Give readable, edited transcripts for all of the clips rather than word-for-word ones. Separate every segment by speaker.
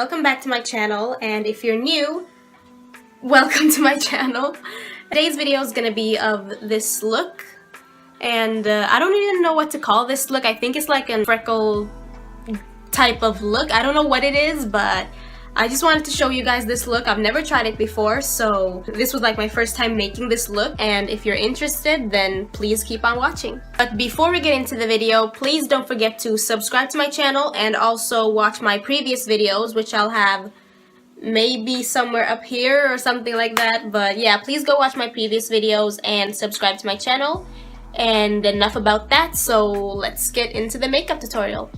Speaker 1: welcome back to my channel, and if you're new, welcome to my channel. Today's video is gonna be of this look, and I don't even know what to call this look. I think it's like a freckle type of look. I don't know what it is, but I just wanted to show you guys this look. I've never tried it before, so this was like my first time making this look, and if you're interested, then please keep on watching. But before we get into the video, please don't forget to subscribe to my channel and also watch my previous videos, which I'll have maybe somewhere up here or something like that. But yeah, please go watch my previous videos and subscribe to my channel. And enough about that, so let's get into the makeup tutorial.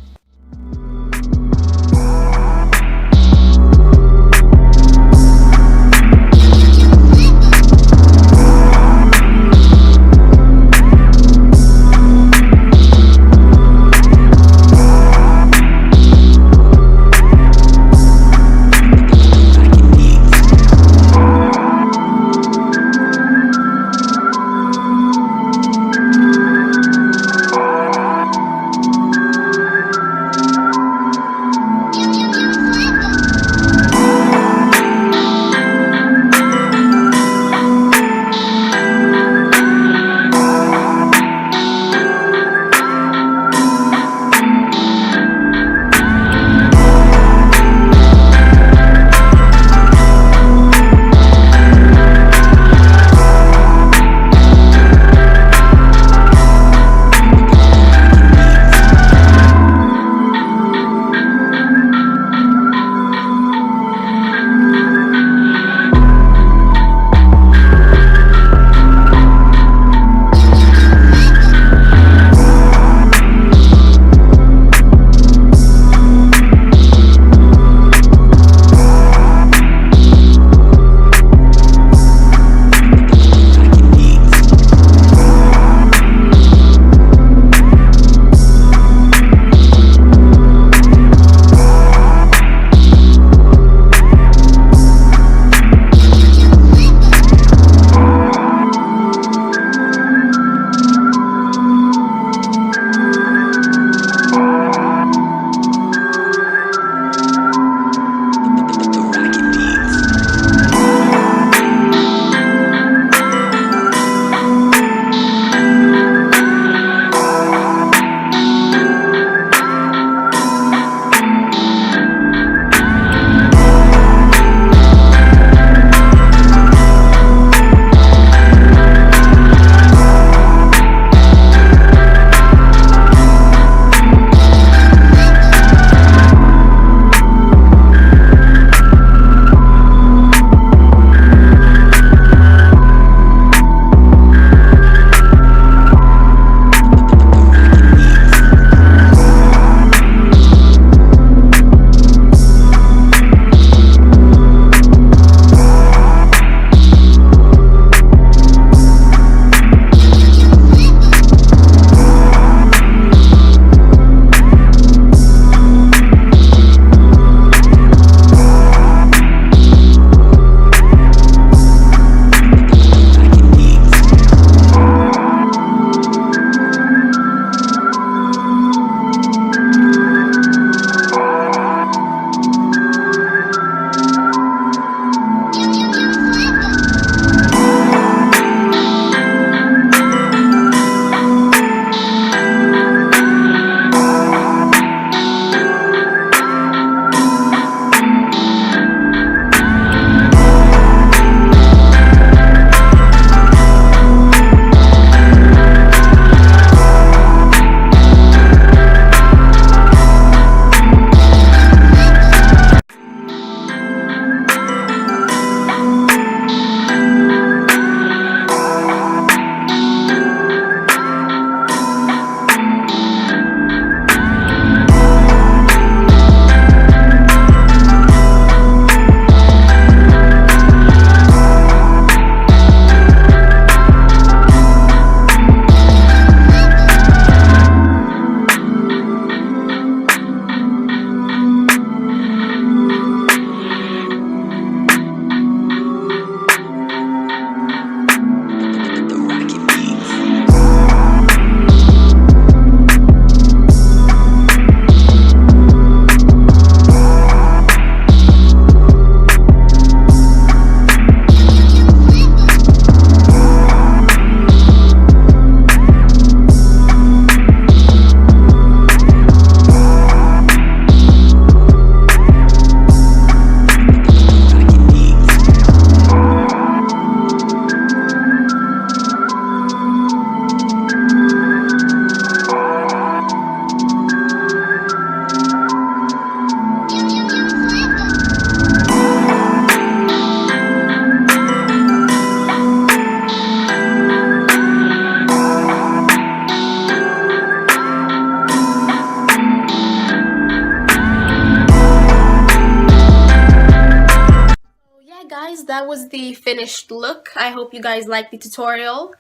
Speaker 1: guys, that was the finished look. I hope you guys liked the tutorial.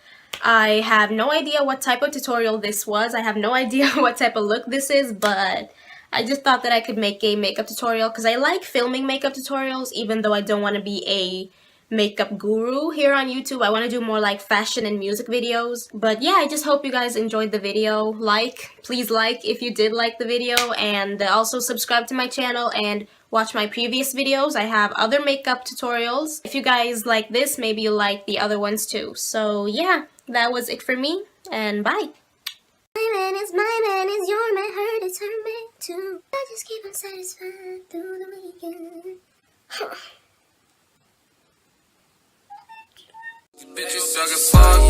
Speaker 1: I have no idea what type of tutorial this was. I have no idea what type of look this is, but I just thought that I could make a makeup tutorial because I like filming makeup tutorials even though I don't want to be a makeup guru here on YouTube. I want to do more like fashion and music videos. But yeah, I just hope you guys enjoyed the video. Please like if you did like the video, and also subscribe to my channel and watch my previous videos. I have other makeup tutorials. If you guys like this, maybe you'll like the other ones too. So yeah, that was it for me, and bye. My man is your man, hurt is her man too. I just keep him satisfied through the weekend.
Speaker 2: Bitches suck a fuck.